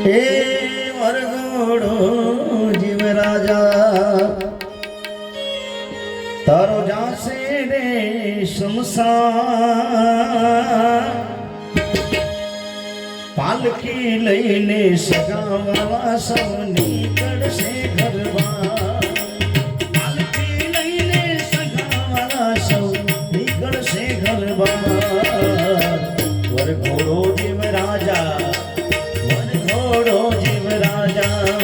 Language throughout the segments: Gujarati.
હે વરઘોડો જીવ રાજા તારો જાશે રે શમશાન પાલકી લઈને સગાવા સૌ નીકળશે ઘરવા પાલકી લઈને સગાવા સૌ નીકળશે ઘરવા વરઘોડો જીવ રાજા વરઘોડો જીવ રાજા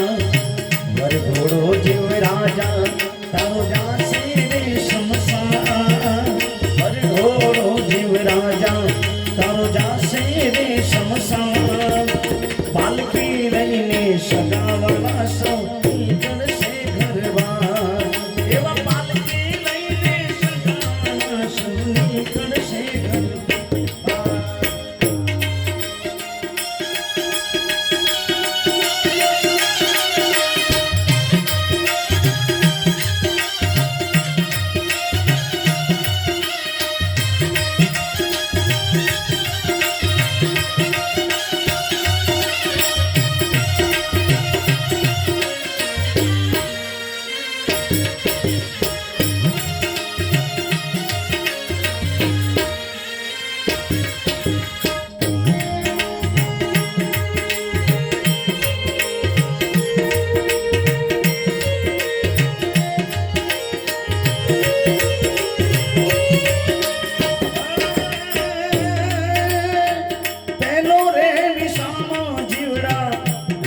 વરઘોડો જીવ રાજા તારો જાશે રે શમશાન વરઘોડો જીવ રાજા તારો જાશે રે શમશાન પાલકી લઈને સગાવાલા સૌ નીકળશે ઘરવા એવા પાલકી લઈને સગાવાલા સૌ નીકળશે ઘરવા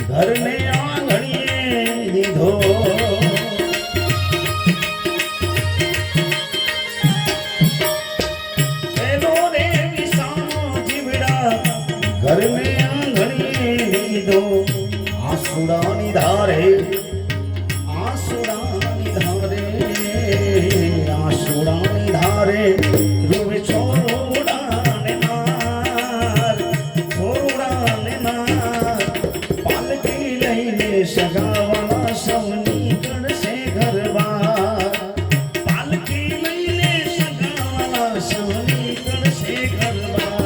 ઘરને આંગણીએ દીધો પેલો રે વિસામો જીવડા ઘરને આંગણીએ દીધો આસુડાની ધારે આસુડાની ધારે આસુડાની ધારે રૂવે છોડાને માર છોડાને માર સગાવાલા સૌ નીકળશે ઘરવા પાલકી લઈને સગાવાલા સૌ નીકળશે ઘરવા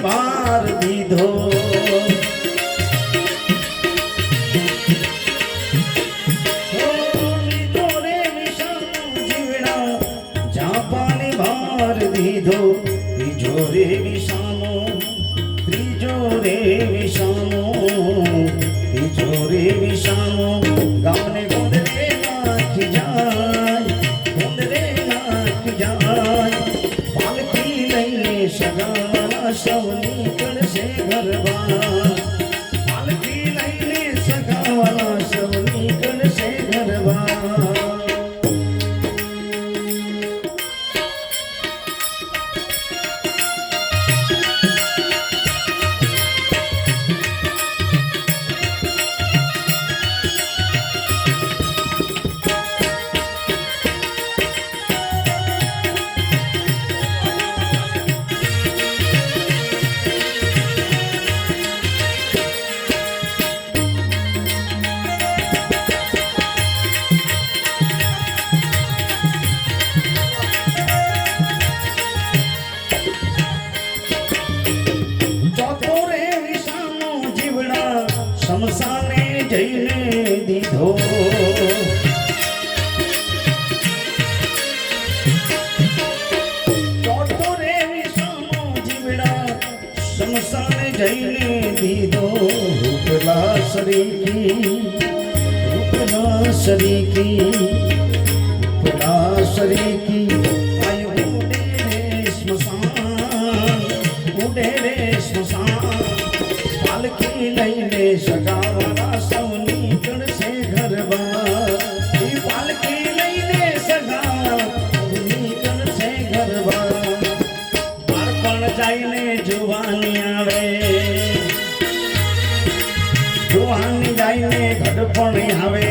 ભાર દીધો લીધો રે વિષાનો જીવડા જાપાને ભાર દીધો ત્રીજો રે વિષાનો ત્રીજો રે વિષાનો ત્રીજો રે વિષાનો ગામને ગોંદરે નાખી જાય ગોંદરે નાખી જાય પાલકી લઈને સગા સૌ નીકળશે ઘરવા પાલકી લઈને સગાવાલા સૌ નીકળશે ઘરવા શમશાને જઈને દીધો ચોથો રે વિષાનો જીવડા શમશાને જઈને દીધો રૂપલા શરીકી રૂપલા શરીકી રૂપલા શરીકી रे की आय उड़े रे स्मशान उड़े रे स्मशान पालकी लઈને સગાવાળા સૌ નીકળશે ઘર બાર ઈ પાલકી લઈને સગાવાળા નીકળશે ઘર બાર બાળપણ જાઈને જુવાની આવે જુવાની જાઈને ઘડપણ આવે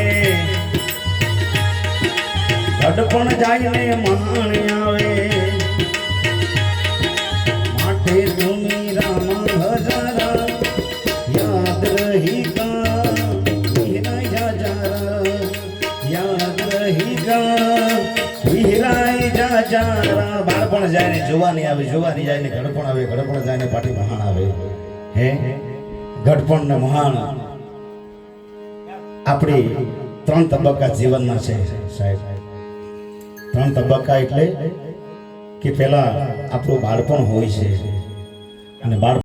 ઘડપણ જાઈને મહાણ આવે માટે તુમી રામ હજારા યાદ રહી કા વીરા જારા યાદ રહી કા વીરાય જારા બાળપણ જાય ને જુવાની આવે જુવાની જાય ને ઘડપણ આવે ઘડપણ જાય ને પાટી મહાણ આવે હે ઘડપણ ને મહાણ આપણી ત્રણ તબક્કા જીવનમાં છે સાહેબ ત્રણ તબક્કા એટલે કે પહેલા આપણું બાળપણ હોય છે અને બાળપણ